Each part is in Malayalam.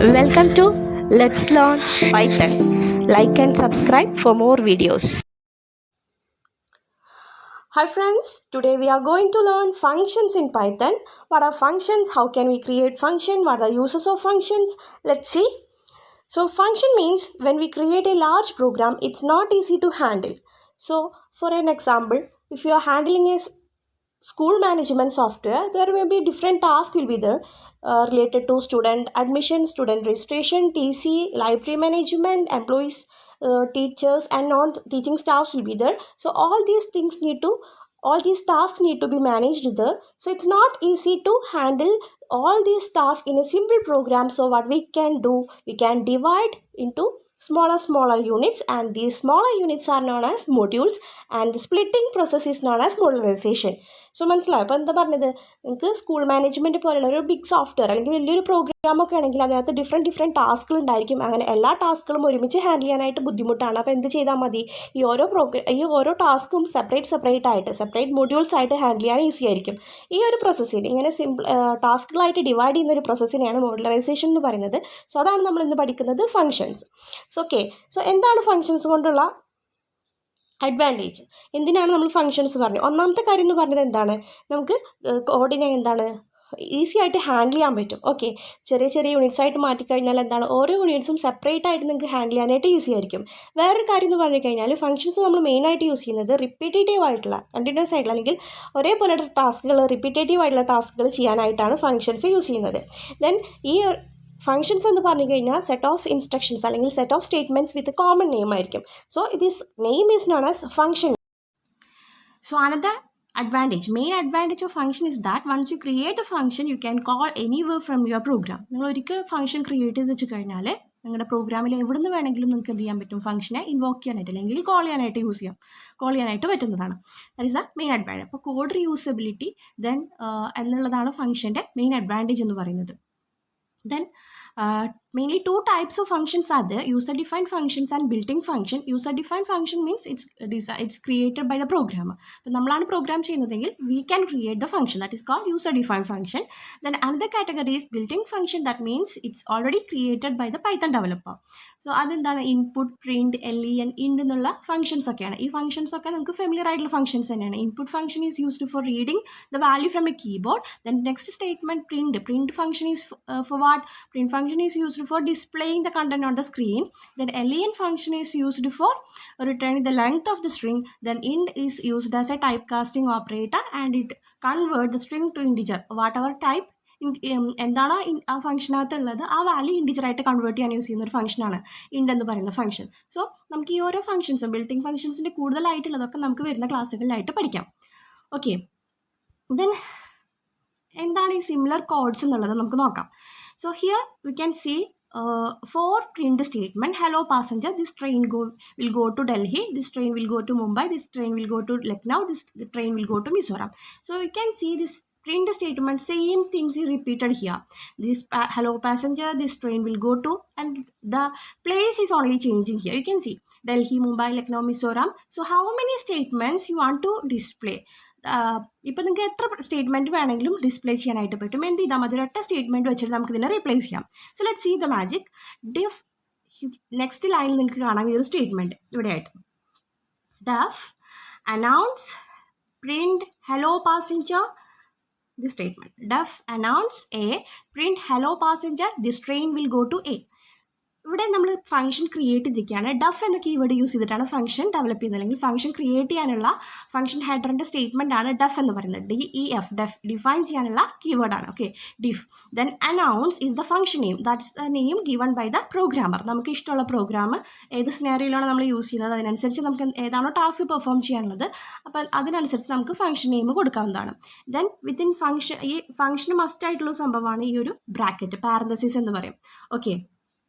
Welcome to Let's Learn Python. Like and subscribe for more videos. Hi friends, today we are going to learn functions in Python. What are functions? How can we create function? What are uses of functions? Let's see. So function means when we create a large program, it's not easy to handle. So for an example, if you are handling a school management software, there may be different tasks will be there related to student admission, student registration, TC, library management, employees, teachers and non-teaching staffs will be there. So all these tasks need to be managed there. So it's not easy to handle all these tasks in a simple program. So what we can do, we can divide into smaller units, and these smaller units are known as modules, and the splitting process is known as modularization. So മനസ്സിലായി. അപ്പോൾ എന്താ പറഞ്ഞത്, നിങ്ങൾക്ക് സ്കൂൾ മാനേജ്മെൻറ്റ് പോലുള്ള ഒരു ബിഗ് സോഫ്റ്റ്വെയർ അല്ലെങ്കിൽ വലിയൊരു പ്രോഗ്രാമൊക്കെ ആണെങ്കിൽ അതിനകത്ത് ഡിഫറെൻറ്റ് ടാസ്കുകൾ ഉണ്ടായിരിക്കും. അങ്ങനെ എല്ലാ ടാസ്കുകളും ഒരുമിച്ച് ഹാൻഡിൽ ചെയ്യാനായിട്ട് ബുദ്ധിമുട്ടാണ്. അപ്പോൾ എന്ത് ചെയ്താൽ മതി, ഈ ഓരോ ടാസ്കും സെപ്പറേറ്റ് മൊഡ്യൂൾസ് ആയിട്ട് ഹാൻഡിൽ ചെയ്യാൻ ഈസി ആയിരിക്കും. ഈ ഒരു പ്രോസസ്സിന് ഇങ്ങനെ ടാസ്കുകളായിട്ട് ഡിവൈഡ് ചെയ്യുന്ന ഒരു പ്രോസസ്സിനെയാണ് മോഡുലറൈസേഷൻ എന്ന് പറയുന്നത്. സോ അതാണ് നമ്മൾ ഇന്ന് പഠിക്കുന്നത് ഫങ്ഷൻസ്. സോ എന്താണ് ഫങ്ഷൻസ് കൊണ്ടുള്ള അഡ്വാൻറ്റേജ്, എന്തിനാണ് നമ്മൾ ഫങ്ഷൻസ് പറഞ്ഞു? ഒന്നാമത്തെ കാര്യം എന്ന് പറഞ്ഞത് എന്താണ്, നമുക്ക് കോഡിനെ ഈസി ആയിട്ട് ഹാൻഡിൽ ചെയ്യാൻ പറ്റും. ചെറിയ യൂണിറ്റ്സ് ആയിട്ട് മാറ്റിക്കഴിഞ്ഞാൽ എന്താണ്, ഓരോ യൂണിറ്റ്സും സെപ്പറേറ്റ് ആയിട്ട് നിങ്ങൾക്ക് ഹാൻഡിൽ ചെയ്യാനായിട്ട് ഈസി ആയിരിക്കും. വേറൊരു കാര്യം എന്ന് പറഞ്ഞു കഴിഞ്ഞാൽ ഫങ്ഷൻസ് നമ്മൾ മെയിനായിട്ട് യൂസ് ചെയ്യുന്നത് റിപ്പീറ്റേറ്റീവ് ആയിട്ടുള്ള കണ്ടിന്യൂസ് ആയിട്ടുള്ള അല്ലെങ്കിൽ ഒരേപോലെ റിപ്പീറ്റേറ്റീവ് ആയിട്ടുള്ള ടാസ്കുകൾ ചെയ്യാനായിട്ടാണ് ഫങ്ഷൻസ് യൂസ് ചെയ്യുന്നത്. ദെൻ ഈ ഫങ്ഷൻസ് എന്ന് പറഞ്ഞു കഴിഞ്ഞാൽ സെറ്റ് ഓഫ് ഇൻസ്ട്രക്ഷൻസ് അല്ലെങ്കിൽ set of statements with common name ആയിരിക്കും. So name is known as function. So another main advantage of function is that once you create a function, you can call anywhere from your program. നിങ്ങൾ ഒരിക്കൽ ഫംഗ്ഷൻ ക്രിയേറ്റ് ചെയ്ത് വെച്ച് കഴിഞ്ഞാൽ നിങ്ങളുടെ പ്രോഗ്രാമിൽ എവിടെ നിന്ന് വേണമെങ്കിലും നിങ്ങൾക്ക് എന്ത് ചെയ്യാൻ പറ്റും, ഫംഗ്ഷനെ ഇൻവോക്ക് ചെയ്യാനായിട്ട് അല്ലെങ്കിൽ കോൾ ചെയ്യാനായിട്ട് പറ്റുന്നതാണ്. That is the main advantage. അപ്പോൾ കോഡ് റീയൂസബിലിറ്റി എന്നുള്ളതാണ് ഫംഗ്ഷൻ്റെ മെയിൻ അഡ്വാൻറ്റേജ് എന്ന് പറയുന്നത്. Then mainly two types of functions are there: user-defined functions and built-in function. User-defined function means it's created by the programmer. അപ്പോൾ നമ്മളാണ് പ്രോഗ്രാം ചെയ്യുന്നതെങ്കിൽ we can create the function, that is called user-defined function. Then another category is built-in function, that means it's already created by the Python developer. So അതെന്താണ്, ഇൻപുട്ട്, പ്രിൻറ്റ്, len, ഇൻഡ് എന്നുള്ള ഫംഗ്ഷൻസ് ഒക്കെയാണ്. ഈ ഫംഗ്ഷൻസ് ഒക്കെ നമുക്ക് ഫെമിലിയർ ആയിട്ടുള്ള ഫംഗ്ഷൻസ് തന്നെയാണ്. Input function is used for reading the value from a keyboard. Then next statement print function is for what, print function is used for displaying the content on the screen. Then len function is used for returning the length of the string. Then int is used as a typecasting operator and it converts the string to integer. Whatever type എന്താണ് ആ ഫംഗ്ഷനകത്തുള്ളത് ആ വാല്യൂ ഇൻഡിജറായിട്ട് കൺവേർട്ട് ചെയ്യാൻ യൂസ് ചെയ്യുന്ന ഒരു ഫംഗ്ഷനാണ് ഇൻഡ് എന്ന് പറയുന്ന ഫംഗ്ഷൻ. സോ നമുക്ക് ഈ ഓരോ ഫംഗ്ഷൻസും ബിൽട്ടിംഗ് ഫംഗ്ഷൻസിൻ്റെ കൂടുതലായിട്ടുള്ളതൊക്കെ നമുക്ക് വരുന്ന ക്ലാസ്സുകളിലായിട്ട് പഠിക്കാം. ഓക്കെ, ദെൻ എന്താണ് ഈ സിമിലർ കോഡ്സ് എന്നുള്ളത് നമുക്ക് നോക്കാം. So here we can see for print statement, hello passenger, this train will go to Delhi, this train will go to Mumbai, this train will go to Lucknow, this train will go to Mizoram. So we can see this print statement, same things is repeated here. This hello passenger, this train will go to, and the place is only changing here. You can see Delhi, Mumbai, Lucknow, Mizoram. So how many statements you want to display? ഇപ്പോൾ നിങ്ങൾക്ക് എത്ര സ്റ്റേറ്റ്മെൻറ്റ് വേണമെങ്കിലും ഡിസ്പ്ലേ ചെയ്യാനായിട്ട് പറ്റും. എന്ത് ചെയ്താൽ മതി, ഒരൊറ്റ സ്റ്റേറ്റ്മെൻറ്റ് വെച്ചിട്ട് നമുക്ക് ഇതിനെ റീപ്ലേസ് ചെയ്യാം. So let see the magic. Def next ലൈനിൽ നിങ്ങൾക്ക് കാണാം ഈ ഒരു സ്റ്റേറ്റ്മെൻറ്റ് ഇവിടെയായിട്ട്. Def announce print hello passenger, this statement. Def announce A, print hello passenger, this train will go to A. ഇവിടെ നമ്മൾ ഫംഗ്ഷൻ ക്രിയേറ്റ് ചെയ്തിരിക്കുകയാണ്. ഡഫ് എന്ന കീവേഡ് യൂസ് ചെയ്തിട്ടാണ് ഫംഗ്ഷൻ ഡെവലപ്പ് ചെയ്യുന്നത്, അല്ലെങ്കിൽ ഫംഗ്ഷൻ ക്രിയേറ്റ് ചെയ്യാനുള്ള ഫംഗ്ഷൻ ഹെഡറിൻ്റെ സ്റ്റേറ്റ്മെൻ്റ് ആണ് ഡഫ് എന്ന് പറയുന്നത്. DEF, ഡെഫ് ഡിഫൈൻ ചെയ്യാനുള്ള കീവേഡാണ്. Okay, def. Then announce is the function name, that's the name given by the programmer. നമുക്ക് ഇഷ്ടമുള്ള പ്രോഗ്രാം ഏത് സിനാരിയോയിലാണ് നമ്മൾ യൂസ് ചെയ്യുന്നത് അതിനനുസരിച്ച് നമുക്ക് ഏതാണോ ടാസ്ക് പെർഫോം ചെയ്യാനുള്ളത് അപ്പോൾ അതിനനുസരിച്ച് നമുക്ക് ഫംഗ്ഷൻ നെയിം കൊടുക്കാവുന്നതാണ്. ദെൻ വിത്തിൻ ഫംഗ്ഷൻ, ഈ ഫംഗ്ഷന് മസ്റ്റ് ആയിട്ടുള്ള സംഭവമാണ് ഈ ഒരു ബ്രാക്കറ്റ്, പാരന്തസിസ് എന്ന് പറയും. Okay,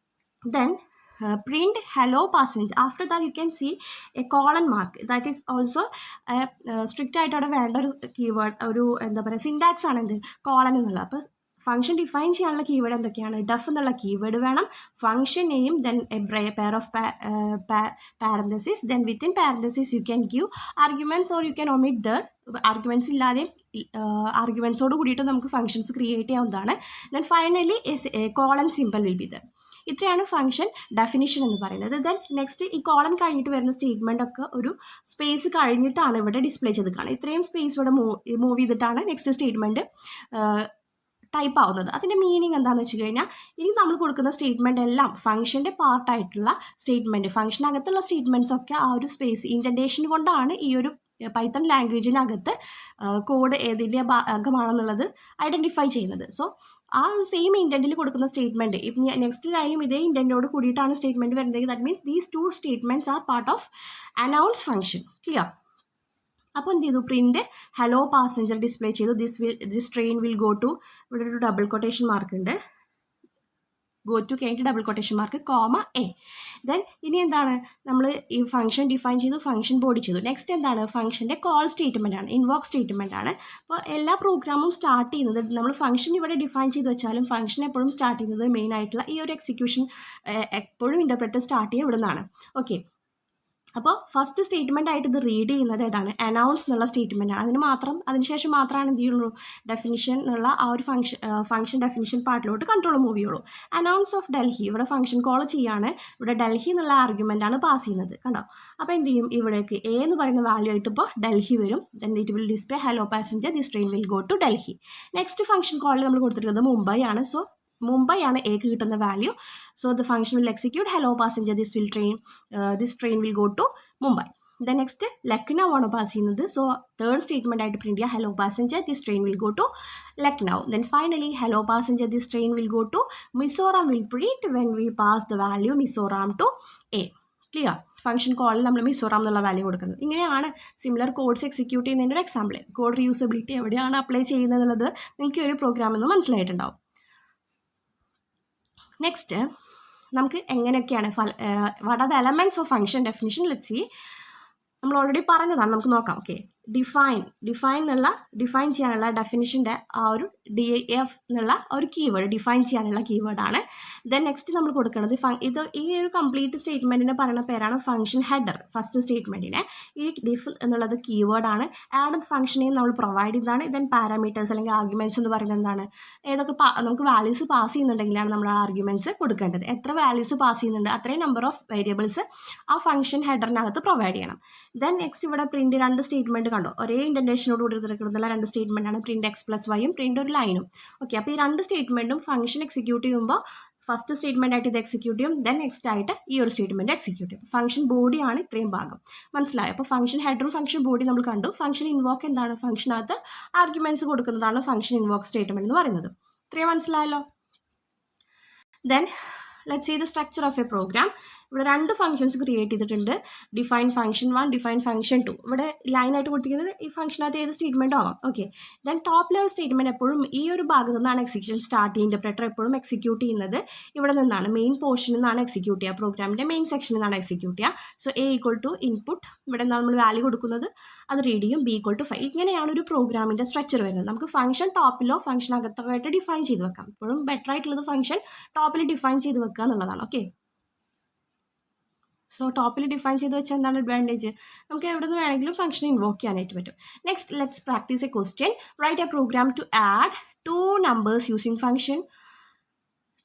then print hello passenger. After that you can see a colon mark, that is also strict ആയിട്ട് അവിടെ വേണ്ട ഒരു കീവേഡ്, ഒരു എന്താ പറയുക സിൻടാക്സ് ആണ് എന്ത് കോളൻ എന്നുള്ളത്. അപ്പോൾ ഫംഗ്ഷൻ ഡിഫൈൻ ചെയ്യാനുള്ള കീവേഡ് എന്തൊക്കെയാണ്? ഡെഫ് എന്നുള്ള കീവേഡ് വേണം, function name, then A pair of parenthesis, then within parenthesis you can give arguments or you can omit the arguments ഇല്ലാതെയും ആർഗ്യുമെൻറ്റ്സോട് കൂടിയിട്ട് നമുക്ക് ഫംഗ്ഷൻസ് ക്രിയേറ്റ് ചെയ്യാവുന്നതാണ്. Then finally colon simple will be there. ഇത്രയാണ് ഫംഗ്ഷൻ ഡെഫിനിഷൻ എന്ന് പറയുന്നത്. ദെൻ നെക്സ്റ്റ് ഈ കോളൻ കഴിഞ്ഞിട്ട് വരുന്ന സ്റ്റേറ്റ്മെൻ്റ് ഒക്കെ ഒരു സ്പേസ് കഴിഞ്ഞിട്ടാണ് ഇവിടെ ഡിസ്പ്ലേ ചെയ്ത് കാണുക. ഇത്രയും സ്പേസ് ഇവിടെ മൂവ് ചെയ്തിട്ടാണ് നെക്സ്റ്റ് സ്റ്റേറ്റ്മെൻറ്റ് ടൈപ്പ് ആവുന്നത്. അതിൻ്റെ മീനിങ് എന്താണെന്ന് വെച്ച് കഴിഞ്ഞാൽ ഇനി നമ്മൾ കൊടുക്കുന്ന സ്റ്റേറ്റ്മെൻ്റ് എല്ലാം ഫംഗ്ഷൻ്റെ പാർട്ടായിട്ടുള്ള സ്റ്റേറ്റ്മെൻറ്റ്, ഫംഗ്ഷനകത്തുള്ള സ്റ്റേറ്റ്മെൻറ്റ്സ് ഒക്കെ ആ ഒരു സ്പേസ് ഇൻഡൻറ്റേഷൻ കൊണ്ടാണ് ഈ ഒരു പൈത്തൺ ലാംഗ്വേജിനകത്ത് കോഡ് ഏതിൻ്റെ ഭാഗമാണെന്നുള്ളത് ഐഡൻറ്റിഫൈ ചെയ്യുന്നത്. സോ ആ സെയിം ഇൻറ്റൻറ്റിൽ കൊടുക്കുന്ന സ്റ്റേറ്റ്മെൻറ്റ് ഇപ്പം നെക്സ്റ്റ് ലൈനും ഇതേ ഇൻറ്റൻറ്റോട് കൂടിയിട്ടാണ് സ്റ്റേറ്റ്മെൻറ്റ് വരുന്നത്. That means these 2 statements are part of announce function. Clear? അപ്പോൾ എന്ത് ചെയ്തു? പ്രിൻറ്റ് ഹലോ പാസഞ്ചർ ഡിസ്പ്ലേ ചെയ്തു. This train will go to, ഇവിടെ ഒരു ഡബിൾ കൊട്ടേഷൻ മാർക്ക് ഉണ്ട്, ഗോ ടു കഴിഞ്ഞിട്ട് double quotation mark comma a. Then ഇനി എന്താണ്? നമ്മൾ ഈ ഫംഗ്ഷൻ ഡിഫൈൻ ചെയ്തു, ഫംഗ്ഷൻ ബോഡി ചെയ്തു. നെക്സ്റ്റ് എന്താണ്? ഫംഗ്ഷൻ്റെ കോൾ സ്റ്റേറ്റ്മെൻ്റ് ആണ്, ഇൻവോക്ക് സ്റ്റേറ്റ്മെൻ്റ് ആണ്. അപ്പോൾ എല്ലാ പ്രോഗ്രാമും സ്റ്റാർട്ട് ചെയ്യുന്നത് നമ്മൾ ഫംഗ്ഷൻ ഇവിടെ ഡിഫൈൻ ചെയ്ത് വെച്ചാലും ഫംഗ്ഷൻ എപ്പോഴും സ്റ്റാർട്ട് ചെയ്യുന്നത് മെയിൻ ആയിട്ടുള്ള ഈ ഒരു എക്സിക്യൂഷൻ എപ്പോഴും ഇൻ്റർപ്രറ്റർ സ്റ്റാർട്ട് ചെയ്യുക ഇവിടെ നിന്നാണ്. ഓക്കെ, അപ്പോൾ ഫസ്റ്റ് സ്റ്റേറ്റ്മെൻ്റ് ആയിട്ട് ഇത് റീഡ് ചെയ്യുന്നത് ഏതാണ്? അനൗൺസ് എന്നുള്ള സ്റ്റേറ്റ്മെൻ്റ് ആണ്. അതിനുശേഷം മാത്രമാണ് എന്ത് ചെയ്യുള്ളൂ? ഡെഫിനിഷൻ എന്നുള്ള ആ ഒരു ഫംഗ്ഷൻ ഡെഫിനിഷൻ പാർട്ടിലോട്ട് കൺട്രോൾ മൂവ് ചെയ്യുള്ളൂ. അനൗൺസ് ഓഫ് ഡൽഹി, ഇവിടെ ഫംഗ്ഷൻ കോൾ ചെയ്യാണ്, ഇവിടെ ഡൽഹി എന്നുള്ള ആർഗ്യുമെൻ്റ് ആണ് പാസ് ചെയ്യുന്നത്. കണ്ടോ? അപ്പോൾ എന്ത് ചെയ്യും? ഇവിടേക്ക് എ എന്ന് പറയുന്ന വാല്യൂ ആയിട്ട് ഇപ്പോൾ ഡൽഹി വരും. Then it will display hello passenger this train will go to Delhi. Next function കോളിൽ നമ്മൾ കൊടുത്തിട്ടുള്ളത് മുംബൈ ആണ്. സോ മുംബൈ ആണ് എക്ക് കിട്ടുന്ന value. So the function will execute hello passenger this train will go to Mumbai. Then next Lucknow ആണ് പാസ് ചെയ്യുന്നത്. സോ തേർഡ് സ്റ്റേറ്റ്മെൻ്റ് ആയിട്ട് പ്രിൻറ്റ് ചെയ്യുക hello passenger this train will go to Lucknow. Then finally hello passenger this train will go to Mizoram will print when we pass the value Mizoram to a. Clear? Function കോളിൽ നമ്മൾ മിസോറാം എന്നുള്ള വാല്യൂ കൊടുക്കുന്നത്. ഇങ്ങനെയാണ് സിമിലർ കോഡ്സ് എക്സിക്യൂട്ട് ചെയ്യുന്നതിൻ്റെ ഒരു എക്സാമ്പിൾ. കോഡ് റീയൂസബിലിറ്റി എവിടെയാണ് അപ്ലൈ ചെയ്യുന്നത് എന്നുള്ളത് നിങ്ങൾക്ക് ഒരു പ്രോഗ്രാമിൽ നിന്ന് മനസ്സിലായിട്ടുണ്ടാവും. നെക്സ്റ്റ് നമുക്ക് എങ്ങനെയൊക്കെയാണ് what are the elements of function definition? Let's see. നമ്മൾ ഓൾറെഡി പറഞ്ഞതാണ്, നമുക്ക് നോക്കാം. ഓക്കെ, ഡിഫൈൻ ചെയ്യാനുള്ള ഡെഫിനിഷൻ്റെ ആ ഒരു DF എന്നുള്ള ഒരു കീവേഡ് ഡിഫൈൻ ചെയ്യാനുള്ള കീവേഡാണ്. ദെൻ നെക്സ്റ്റ് നമ്മൾ കൊടുക്കുന്നത് ഈ ഒരു കംപ്ലീറ്റ് സ്റ്റേറ്റ്മെൻറ്റിനെ പറയുന്ന പേരാണ് ഫംഗ്ഷൻ ഹെഡർ. ഫസ്റ്റ് സ്റ്റേറ്റ്മെൻറ്റിനെ ഈ ഡിഫ് എന്നുള്ളത് കീവേഡാണ്. ആഡ് ഫംഗ്ഷനെയും നമ്മൾ പ്രൊവൈഡ് ചെയ്തതാണ്. ദെൻ പാരാമീറ്റേഴ്സ് അല്ലെങ്കിൽ ആർഗ്യുമെൻറ്റ്സ് എന്ന് പറയുന്നത് എന്താണ്? ഏതൊക്കെ നമുക്ക് വാല്യൂസ് പാസ് ചെയ്യുന്നുണ്ടെങ്കിലാണ് നമ്മൾ ആർഗ്യുമെൻറ്റ്സ് കൊടുക്കേണ്ടത്. എത്ര വാല്യൂസ് പാസ് ചെയ്യുന്നുണ്ട് അത്രയും നമ്പർ ഓഫ് വേരിയബിൾസ് ആ ഫംഗ്ഷൻ ഹെഡറിനകത്ത് പ്രൊവൈഡ് ചെയ്യണം. ദെൻ നെക്സ്റ്റ് ഇവിടെ പ്രിൻറ്റ് 2 സ്റ്റേറ്റ്മെൻറ്റ് കണ്ടോ? ഒരേ ഇൻഡൻറ്റേഷനോട് കൂടി തിരക്കിടുന്നുള്ള 2 സ്റ്റേറ്റ്മെൻ്റ് ആണ്. പ്രിൻറ്റ് x+y പ്രിൻറ്റ് ഒരു ലൈനും. ഓക്കെ, അപ്പോൾ ഈ 2 സ്റ്റേറ്റ്മെൻറ്റും ഫംഗ്ഷൻ എക്സിക്യൂട്ട് ചെയ്യുമ്പോൾ ഫസ്റ്റ് സ്റ്റേറ്റ്മെൻ്റ് ആയിട്ട് ഇത് എക്സിക്യൂട്ട് ചെയ്യും. ദെൻ നെക്സ്റ്റ് ആയിട്ട് ഈ ഒരു സ്റ്റേറ്റ്മെൻറ്റ് എക്സിക്യൂട്ട് ചെയ്യും. ഫംഗ്ഷൻ ബോഡിയാണ് ഇത്രയും ഭാഗം. മനസ്സിലായോ? അപ്പോൾ ഫംഗ്ഷൻ ഹെഡറും ഫംഗ്ഷൻ ബോഡി നമ്മൾ കണ്ടു. ഫംഗ്ഷൻ ഇൻവോക്ക് എന്താണ്? ഫംഗ്ഷനകത്ത് ആർഗ്യുമെൻറ്റ്സ് കൊടുക്കുന്നതാണ് ഫംഗ്ഷൻ ഇൻവോക്ക് സ്റ്റേറ്റ്മെൻറ്റ് എന്ന് പറയുന്നത്. ഇത്രയും മനസ്സിലായല്ലോ? Then let's see the structure of a program. ഇവിടെ 2 ഫംഗ്ഷൻസ് ക്രിയേറ്റ് ചെയ്തിട്ടുണ്ട്. Define function 1, define function 2. ഇവിടെ ലൈനായിട്ട് കൊടുത്തിരിക്കുന്നത് ഈ ഫംഗ്ഷനകത്ത് ഏത് സ്റ്റേറ്റ്മെൻറ്റും ആവാം. Okay, then top level statement എപ്പോഴും ഈ ഒരു ഭാഗത്തു നിന്നാണ് എക്സിക്യൂഷൻ സ്റ്റാർട്ട് ചെയ്യുക. ഇൻ്റർപ്രറ്റർ എപ്പോഴും എക്സിക്യൂട്ട് ചെയ്യുന്നത് ഇവിടെ നിന്നാണ്, മെയിൻ പോർഷനിൽ നിന്നാണ് എക്സിക്യൂട്ട് ചെയ്യുക, പ്രോഗ്രാമിൻ്റെ മെയിൻ സെക്ഷനിൽ നിന്നാണ് എക്സിക്യൂട്ട് ചെയ്യുക. സോ A = ഇൻപുട്ട്, ഇവിടെ നമ്മൾ വാല്യൂ കൊടുക്കുന്നത് അത് റീഡ് ചെയ്യും. B = 5. ഇങ്ങനെയാണ് ഒരു പ്രോഗ്രാമിൻ്റെ സ്ട്രക്ചർ വരുന്നത്. നമുക്ക് ഫംഗ്ഷൻ ടോപ്പിലോ ഫംഗ്ഷൻ അകത്തോ ഡിഫൈൻ ചെയ്ത് വെക്കാം. എപ്പോഴും ബെറ്റർ ആയിട്ടുള്ളത് ഫംഗ്ഷൻ ടോപ്പിൽ ഡിഫൈൻ ചെയ്ത് വെക്കുക എന്നുള്ളതാണ്. ഓക്കെ, സോ ടോപ്പിൽ ഡിഫൈൻ ചെയ്ത് വെച്ചാൽ എന്താണ് അഡ്വാൻറ്റേജ്? നമുക്ക് എവിടെ നിന്ന് വേണമെങ്കിലും ഫംഗ്ഷൻ ഇൻവോക്ക് ചെയ്യാനായിട്ട് പറ്റും. Next let's practice a question. Write a program to add 2 numbers using function.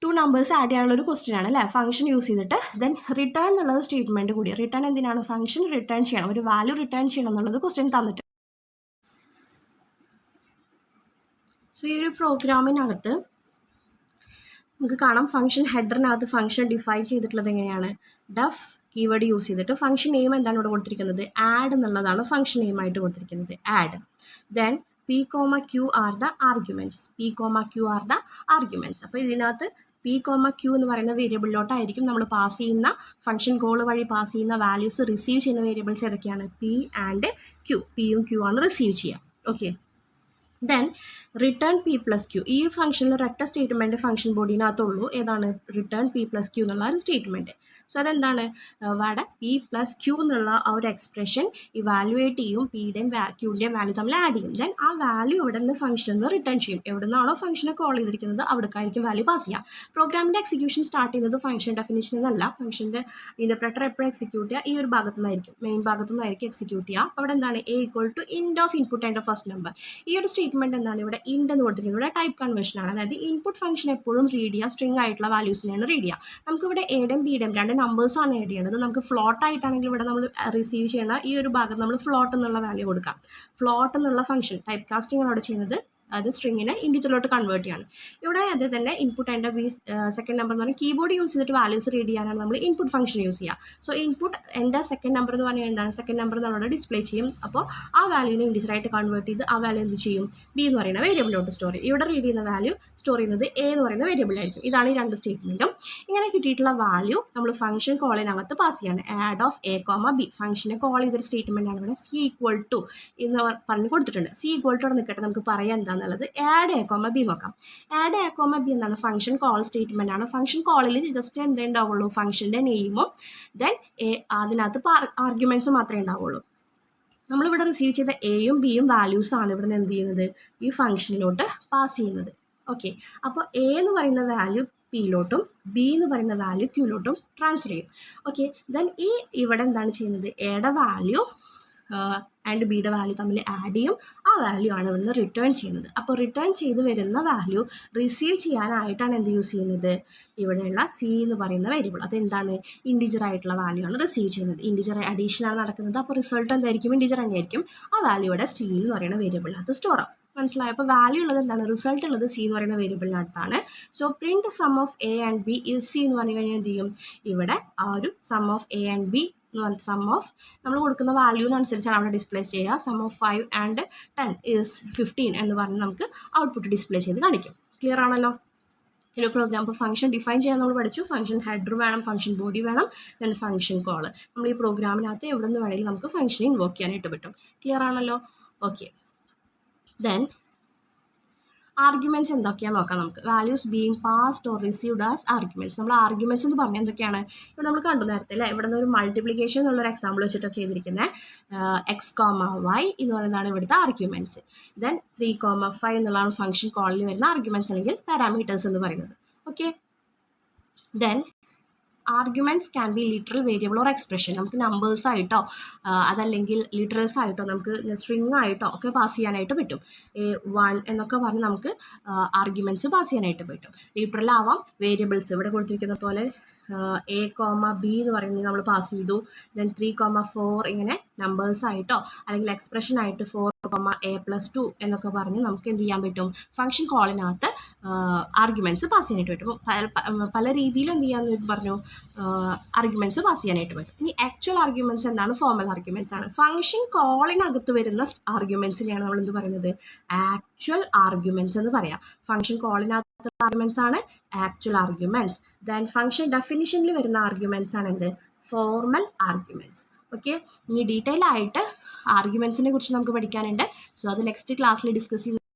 2 numbers add ചെയ്യാനുള്ള ഒരു ക്വസ്റ്റ്യൻ ആണ് അല്ലേ? ഫംഗ്ഷൻ യൂസ് ചെയ്തിട്ട് ദെൻ റിട്ടേൺ എന്നുള്ളത് സ്റ്റേറ്റ്മെൻറ്റ് കൂടി. റിട്ടേൺ എന്തിനാണ്? ഫംഗ്ഷൻ റിട്ടേൺ ചെയ്യണം, ഒരു വാല്യൂ റിട്ടേൺ ചെയ്യണം എന്നുള്ളത് ക്വസ്റ്റ്യൻ തന്നിട്ട്. സോ ഈ ഒരു പ്രോഗ്രാമിനകത്ത് നമുക്ക് കാണാം ഫംഗ്ഷൻ ഹെഡറിനകത്ത് ഫംഗ്ഷൻ ഡിഫൈൻ ചെയ്തിട്ടുള്ളത് എങ്ങനെയാണ്? ഡഫ് കീവേഡ് യൂസ് ചെയ്തിട്ട് ഫംഗ്ഷൻ നെയിം എന്താണ് ഇവിടെ കൊടുത്തിരിക്കുന്നത്? ആഡ് എന്നുള്ളതാണ് ഫംഗ്ഷൻ നെയിമായിട്ട് കൊടുത്തിരിക്കുന്നത്. Add. Then P, Q are the arguments. P, Q are the arguments. അപ്പോൾ ഇതിനകത്ത് P, Q എന്ന് പറയുന്ന വേരിയബിളിലോട്ടായിരിക്കും നമ്മൾ പാസ് ചെയ്യുന്ന ഫംഗ്ഷൻ കോൾ വഴി പാസ് ചെയ്യുന്ന വാല്യൂസ് റിസീവ് ചെയ്യുന്ന വേരിയബിൾസ് ഏതൊക്കെയാണ്? P and Q. P യും Q ആണ് റിസീവ് ചെയ്യുക. Okay, then return P plus Q. ഈ ഫംഗ്ഷനിൽ ഒരൊറ്റ സ്റ്റേറ്റ്മെൻറ്റ് ഫംഗ്ഷൻ ബോഡിനകത്തുള്ളൂ. ഏതാണ്? റിട്ടേൺ പി പ്ലസ് ക്യൂ എന്നുള്ള ഒരു സ്റ്റേറ്റ്മെൻറ്റ്. സോ അതെന്താണ്? ഇവിടെ പി പ്ലസ് ക്യൂ എന്നുള്ള ആ ഒരു എക്സ്പ്രഷൻ ഇവാലുവേറ്റ് ചെയ്യും, പിയുടെയും ക്യൂവിൻ്റെയും വാല്യൂ തമ്മിൽ ആഡ് ചെയ്യും. ദെൻ ആ വാല്യൂ ഇവിടെ നിന്ന് ഫംഗ്ഷനിൽ നിന്ന് റിട്ടേൺ ചെയ്യും. എവിടെ നിന്നാണോ ഫംഗ്ഷനെ കോൾ ചെയ്തിരിക്കുന്നത് അവിടേക്കായിരിക്കും വാല്യൂ പാസ് ചെയ്യുക. പ്രോഗ്രാമിൻ്റെ എക്സിക്യൂഷൻ സ്റ്റാർട്ട് ചെയ്യുന്നത് ഫംഗ്ഷൻ ഡെഫിനിഷൻ എന്നല്ല. ഫംഗ്ഷൻ്റെ ഇൻ്റർപ്രറ്റർ എപ്പോഴും എക്സിക്യൂട്ട് ചെയ്യുക ഈ ഒരു ഭാഗത്തു നിന്നായിരിക്കും, മെയിൻ ഭാഗത്തു നിന്നായിരിക്കും എക്സിക്യൂട്ട് ചെയ്യുക. അവിടെ എന്താണ്? A equal to int of input and first number. ഈ ഒരു സ്റ്റേറ്റ്മെൻറ്റ് എന്താണ്? ഇവിടെ ഇൻഡ് എന്ന് കൊടുത്തിരിക്കുന്നത് ഇവിടെ ടൈപ്പ് കൺവേർഷൻ ആണ്. അതായത് ഇൻപുട്ട് ഫംഗ്ഷൻ എപ്പോഴും റീഡ് ചെയ്യുക സ്ട്രിംഗ് ആയിട്ടുള്ള വാല്യൂസിനെയാണ് റീഡ് ചെയ്യുക. നമുക്കിവിടെ എയുടെയും ബിയുടെയും രണ്ട് നമ്പേഴ്സാണ് ആഡ് ചെയ്യേണ്ടത്. നമുക്ക് ഫ്ലോട്ട് ആയിട്ടാണെങ്കിൽ ഇവിടെ നമ്മൾ റിസീവ് ചെയ്യുന്ന ഈ ഒരു ഭാഗത്ത് നമ്മൾ ഫ്ലോട്ട് എന്നുള്ള വാല്യൂ കൊടുക്കാം. ഫ്ലോട്ട് എന്നുള്ള ഫംഗ്ഷൻ ടൈപ്പ് കാസ്റ്റിംഗ് ആണ് അവിടെ ചെയ്യുന്നത്. അത് സ്ട്രിങ്ങിനെ ഇൻഡിജറിലോട്ട് കൺവേർട്ട് ചെയ്യാണ്. ഇവിടെ അത് തന്നെ ഇൻപുട്ട് ആൻഡ് സെക്കൻഡ് നമ്പർ എന്ന് പറഞ്ഞാൽ കീബോർഡ് യൂസ് ചെയ്തിട്ട് വാല്യൂസ് റീഡ് ചെയ്യാനാണ് നമ്മൾ ഇൻപുട്ട് ഫംഗ്ഷൻ യൂസ് ചെയ്യുക. സോ ഇൻപുട്ട് എൻ്റെ സെക്കൻഡ് നമ്പർ എന്ന് പറഞ്ഞാൽ എന്താണ്? സെക്കൻഡ് നമ്പർ നമ്മളവിടെ ഡിസ്പ്ലേ ചെയ്യും. അപ്പോൾ ആ വാല്യൂനെ ഇൻഡിജറായിട്ട് കൺവേർട്ട് ചെയ്ത് ആ വാല്യൂ എന്ത് ചെയ്യും? ബി എന്ന് പറയുന്ന വേരിയബിളിലോട്ട് സ്റ്റോർ ചെയ്യും. ഇവിടെ റീഡ് ചെയ്യുന്ന വാല്യൂ സ്റ്റോർ ചെയ്യുന്നത് എ എന്ന് പറയുന്ന വേരിയബിളായിരിക്കും. ഇതാണ് ഈ രണ്ട് സ്റ്റേറ്റ്മെൻറ്റും. ഇങ്ങനെ കിട്ടിയിട്ടുള്ള വാല്യൂ നമ്മൾ ഫംഗ്ഷൻ കോളിനകത്ത് പാസ് ചെയ്യാണ്. Add of A comma B. ഫംഗ്ഷനെ കോൾ ചെയ്തൊരു സ്റ്റേറ്റ്മെൻറ്റാണ് ഇവിടെ സി ഈക്വൽ ടു എന്ന് പറഞ്ഞ് കൊടുത്തിട്ടുണ്ട്. സി ഈക്വൽ ടു അവിടെ നിൽക്കട്ടെ, നമുക്ക് പറയാം എന്താണെന്നുള്ളത്. ആഡ് എ കോമ ബി നോക്കാം. ആഡ് എ കോമ ബി എന്താണ്? ഫംഗ്ഷൻ കോൾ സ്റ്റേറ്റ്മെൻ്റ് ആണ്. ഫംഗ്ഷൻ കോളിൽ ജസ്റ്റ് എന്തേ ഉണ്ടാവുള്ളൂ? ഫംഗ്ഷൻ്റെ നെയിമും ദെൻ അതിനകത്ത് ആർഗ്യുമെൻറ്റ്സ് മാത്രമേ ഉണ്ടാവുള്ളൂ. നമ്മളിവിടെ റിസീവ് ചെയ്ത എയും ബിയും വാല്യൂസാണ് ഇവിടെ നിന്ന് എന്ത് ചെയ്യുന്നത്? ഈ ഫംഗ്ഷനിലോട്ട് പാസ് ചെയ്യുന്നത്. ഓക്കെ, അപ്പോൾ എ എന്ന് പറയുന്ന വാല്യൂ പിയിലോട്ടും ബി എന്ന് പറയുന്ന വാല്യൂ ക്യൂലോട്ടും ട്രാൻസ്ഫർ ചെയ്യും. ഓക്കെ, ദെൻ ഈ ഇവിടെ എന്താണ് ചെയ്യുന്നത്? എയുടെ വാല്യൂ ആൻഡ് ബിയുടെ വാല്യൂ തമ്മിൽ ആഡ് ചെയ്യും. ആ വാല്യൂ ആണ് ഇവിടുന്ന് റിട്ടേൺ ചെയ്യുന്നത്. അപ്പോൾ റിട്ടേൺ ചെയ്ത് വരുന്ന വാല്യൂ റിസീവ് ചെയ്യാനായിട്ടാണ് എന്ത് യൂസ് ചെയ്യുന്നത്? ഇവിടെയുള്ള സി എന്ന് പറയുന്ന വേരിയബിൾ. അതെന്താണ്? ഇൻഡിജർ ആയിട്ടുള്ള വാല്യൂ ആണ് റിസീവ് ചെയ്യുന്നത്. ഇൻഡിജർ അഡീഷനാണ് നടക്കുന്നത്. അപ്പോൾ റിസൾട്ട് എന്തായിരിക്കും? ഇൻഡിജർ തന്നെയായിരിക്കും. ആ വാല്യൂയുടെ സി എന്ന് പറയുന്ന വേരിയബിളിനകത്ത് സ്റ്റോർ ആവും. മനസ്സിലായോ? അപ്പോൾ വാല്യൂ ഉള്ളത് എന്താണ്? റിസൾട്ട് ഉള്ളത് സി എന്ന് പറയുന്ന വേരിയബിളിനകത്താണ്. So print sum of A and B is C എന്ന് പറഞ്ഞു കഴിഞ്ഞാൽ എന്ത് ചെയ്യും? ഇവിടെ ആ ഒരു sum of A and B എന്ന് പറഞ്ഞിട്ട് സം ഓഫ് നമ്മൾ കൊടുക്കുന്ന വാല്യൂവിനനുസരിച്ചാണ് അവിടെ ഡിസ്പ്ലേ ചെയ്യുക. സം ഓഫ് 5 ആൻഡ് 10 ഈസ് 15 എന്ന് പറഞ്ഞ് നമുക്ക് ഔട്ട്പുട്ട് ഡിസ്പ്ലേ ചെയ്ത് കാണിക്കും. ക്ലിയർ ആണല്ലോ? ഒരു പ്രോഗ്രാം ഇപ്പോൾ ഫംഗ്ഷൻ ഡിഫൈൻ ചെയ്യാൻ നമ്മൾ പഠിച്ചു. ഫംഗ്ഷൻ ഹെഡർ വേണം, ഫംഗ്ഷൻ ബോഡി വേണം, ദെൻ ഫംഗ്ഷൻ കോൾ. നമ്മൾ ഈ പ്രോഗ്രാമിനകത്ത് എവിടെ നിന്ന് വേണമെങ്കിലും നമുക്ക് ഫംഗ്ഷൻ ഇൻവോക്ക് ചെയ്യാനായിട്ട് പറ്റും. ക്ലിയർ ആണല്ലോ? ഓക്കെ, ദെൻ ആർഗ്യുമെൻറ്റ്സ് എന്തൊക്കെയാണെന്ന് നോക്കാം നമുക്ക്. Values being passed or received as arguments. നമ്മൾ ആർഗ്യുമെൻറ്റ്സ് എന്ന് പറഞ്ഞാൽ എന്തൊക്കെയാണ്? ഇവിടെ നമ്മൾ കണ്ടു നേരത്തെ അല്ലേ? ഇവിടെ നിന്ന് ഒരു മൾട്ടിപ്ലിക്കേഷൻ എന്നുള്ളൊരു എക്സാമ്പിൾ വെച്ചിട്ട് ചെയ്തിരിക്കുന്നത്. എക്സ് കോമ വൈ എന്ന് പറയുന്നതാണ് ഇവിടുത്തെ ആർഗ്യുമെൻറ്റ്സ്. ദെൻ 3,5 എന്നുള്ളതാണ് ഫംഗ്ഷൻ കോളിൽ വരുന്ന ആർഗ്യുമെൻറ്റ്സ് അല്ലെങ്കിൽ പാരാമീറ്റേഴ്സ് എന്ന് പറയുന്നത്. Okay, then arguments can be literal variable or expression. നമുക്ക് നമ്പേഴ്സായിട്ടോ അതല്ലെങ്കിൽ ലിറ്ററൽസ് ആയിട്ടോ നമുക്ക് സ്ട്രിങ് ആയിട്ടോ ഒക്കെ പാസ് ചെയ്യാനായിട്ട് പറ്റും. 1 എന്നൊക്കെ പറഞ്ഞ് നമുക്ക് ആർഗ്യുമെൻറ്റ്സ് പാസ് ചെയ്യാനായിട്ട് പറ്റും. ലിറ്ററൽ ആവാം, വേരിയബിൾസ് ഇവിടെ കൊടുത്തിരിക്കുന്ന പോലെ എ കോമ ബി എന്ന് പറയുന്നത് നമ്മൾ പാസ് ചെയ്തു. ദെൻ 3,4 ഇങ്ങനെ നമ്പേഴ്സായിട്ടോ അല്ലെങ്കിൽ എക്സ്പ്രഷൻ ആയിട്ട് 4,a+2 എന്നൊക്കെ പറഞ്ഞ് നമുക്ക് എന്ത് ചെയ്യാൻ പറ്റും? ഫംഗ്ഷൻ കോളിനകത്ത് ആർഗ്യുമെൻറ്റ്സ് പാസ് ചെയ്യാനായിട്ട് പറ്റും. പല രീതിയിലും എന്ത് ചെയ്യാമെന്ന് പറഞ്ഞു? ആർഗ്യുമെൻറ്റ്സ് പാസ് ചെയ്യാനായിട്ട് പറ്റും. ഇനി ആക്ച്വൽ ആർഗ്യുമെൻറ്റ്സ് എന്താണ്? ഫോർമൽ ആർഗ്യുമെൻറ്റ്സ് ആണ്. ഫംഗ്ഷൻ കോളിനകത്ത് വരുന്ന ആർഗ്യുമെൻറ്റ്സിനെയാണ് നമ്മൾ എന്ത് പറയുന്നത്? ആക്ച്വൽ ആർഗ്യുമെൻറ്റ്സ് എന്ന് പറയാം. ഫംഗ്ഷൻ കോളിനകത്ത് ആർഗ്യുമെൻറ്റ്സ് ആണ് ആക്ച്വൽ ആർഗ്യുമെൻറ്റ്സ്. ദെൻ ഫംഗ്ഷൻ ഡെഫിനിഷനിൽ വരുന്ന ആർഗ്യുമെൻറ്റ്സ് ആണ് എന്ത്? Formal arguments. ഓക്കെ, ഇനി ഡീറ്റെയിൽ ആയിട്ട് ആർഗ്യുമെൻറ്റ്സിനെ കുറിച്ച് നമുക്ക് പഠിക്കാനുണ്ട്. സോ അത് നെക്സ്റ്റ് ക്ലാസ്സിൽ ഡിസ്കസ് ചെയ്യുന്നത്.